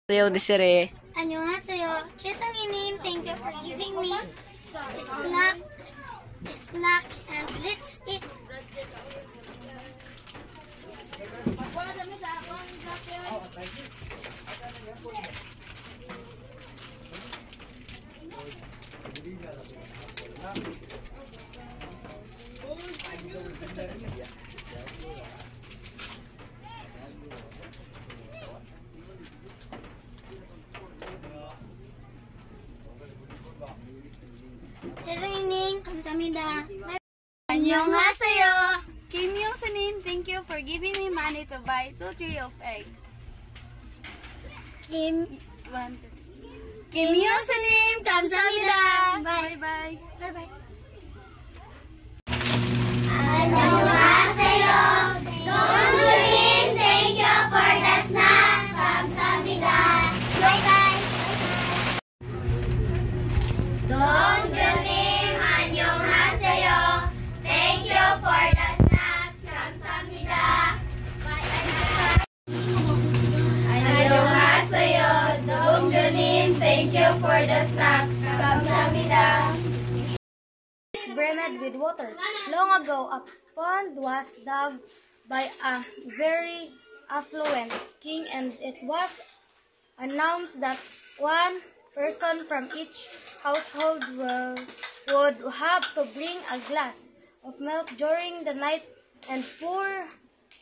Sayo Desiree. 안녕하세요. 최성희님, thank you for giving me snack and let's eat. 최성희님, 감사합니다. 안녕하세요. Kim Young-sunim, thank you for giving me money to buy 2 trays of egg. 김 Kim Young-sunim, 감사합니다. Bye-bye. 바이바이. 안녕하세요. 동주님, thank you for the snack. 감사합니다. 바이바이. 동주님, 안녕하세요. Thank you for the snacks. 감사합니다. 바이바이. 안녕하세요. 동주님, thank you for the snacks. 감사합니다. Brimmed with water. Long ago, a pond was dug by a very affluent king, and it was announced that one person from each household would have to bring a glass of milk during the night and pour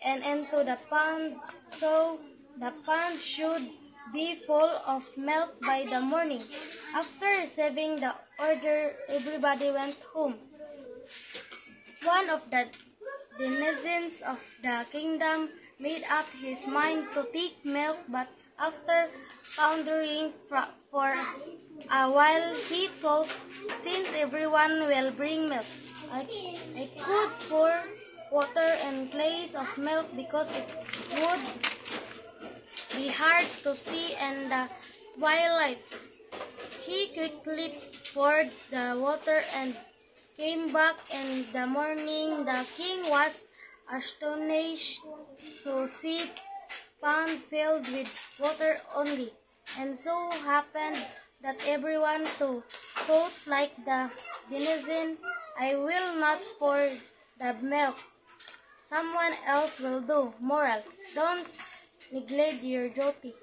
into the pond, so the pond should be full of milk by the morning. After receiving the order, everybody went home. One of the denizens of the kingdom made up his mind to take milk, but after pondering for a while, he thought, since everyone will bring milk, I could pour water in place of milk because it would be hard to see in the twilight. He quickly poured the water and came back in the morning. The king was astonished to see pond filled with water only, and so happened that everyone too thought like the denizen, I will not pour the milk. Someone else will do. Moral: don't neglect your duty.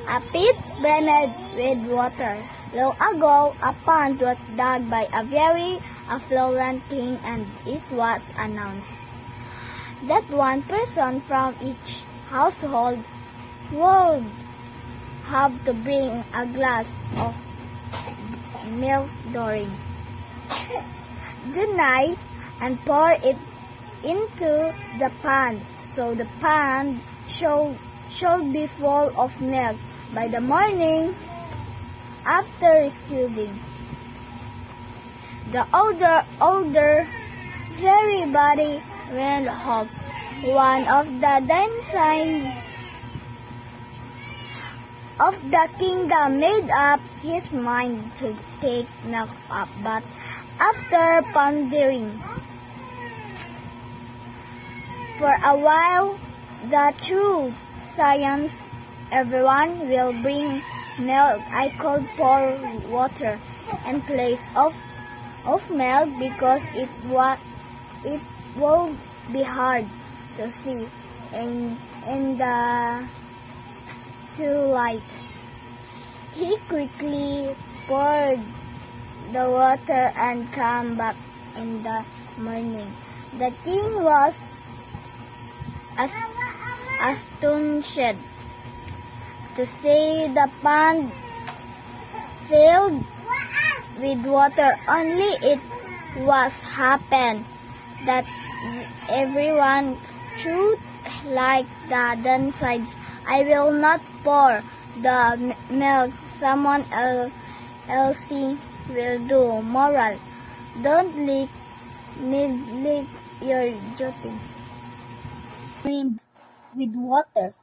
A pit brimmed with water. Long ago, a pond was dug by a very affluent king, and it was announced that one person from each household would have to bring a glass of milk during the night and pour it into the pond, so the pond should be full of milk by the morning. After rescuing the older everybody went home. One of the denizens of the kingdom made up his mind to take milk up, but after pondering for a while, the true science, everyone will bring milk. I could pour water in place of milk because it will be hard to see in the twilight. He quickly poured the water and came back in the morning. The king was astonished to see the pond filled with water. Only it was happened that everyone thought like the denizens, I will not pour the milk. Someone else will do. Moral: don't neglect your duty. Brimmed with water.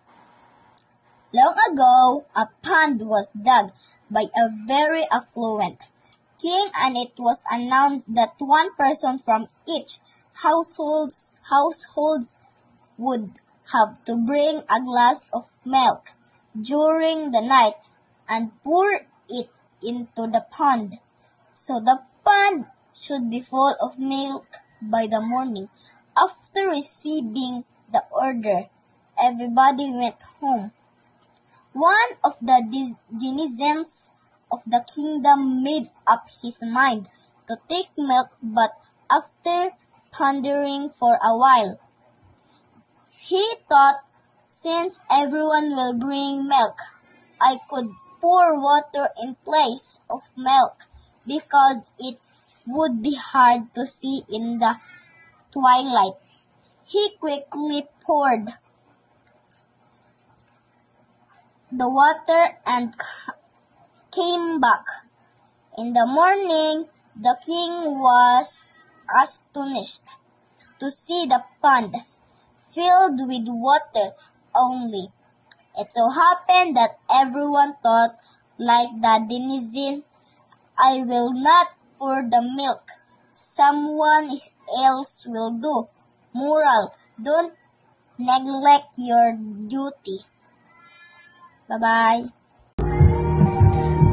Long ago, a pond was dug by a very affluent king, and it was announced that one person from each households would have to bring a glass of milk during the night and pour it into the pond. So the pond should be full of milk by the morning. After receiving the order, everybody went home. One of the denizens of the kingdom made up his mind to take milk, but after pondering for a while, he thought, since everyone will bring milk, I could pour water in place of milk because it would be hard to see in the twilight. He quickly poured the water and came back. In the morning, the king was astonished to see the pond filled with water only. It so happened that everyone thought like the denizen, I will not pour the milk. Someone else will do. Moral, don't neglect your duty. Bye-bye.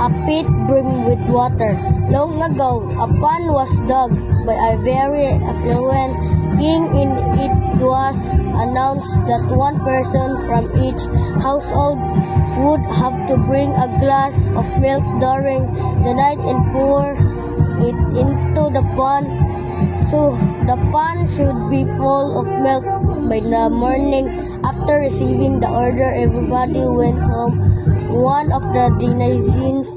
A pit brimmed with water. Long ago, a pond was dug by a very affluent king. In it was announced that one person from each household would have to bring a glass of milk during the night and pour it into the pond. So the pond should be full of milk by the morning. After receiving the order, everybody went home. One of the denizens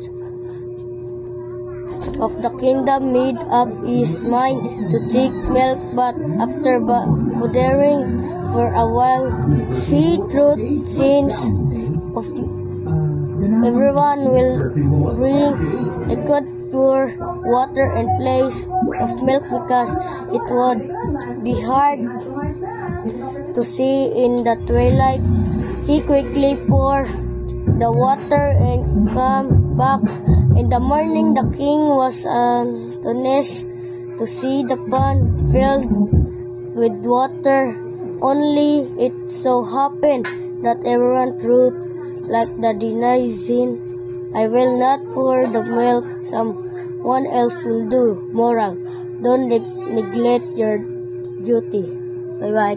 of the kingdom made up his mind to take milk, but after pondering for a while, he thought, since everyone will bring, I could pour water in place of milk because it would be hard to see in the twilight. He quickly poured the water and came back. In the morning, the king was astonished to see the pond filled with water. Only it so happened that everyone thought like the denizen, I will not pour the milk, someone else will do. Moral, don't neglect your duty. Bye-bye.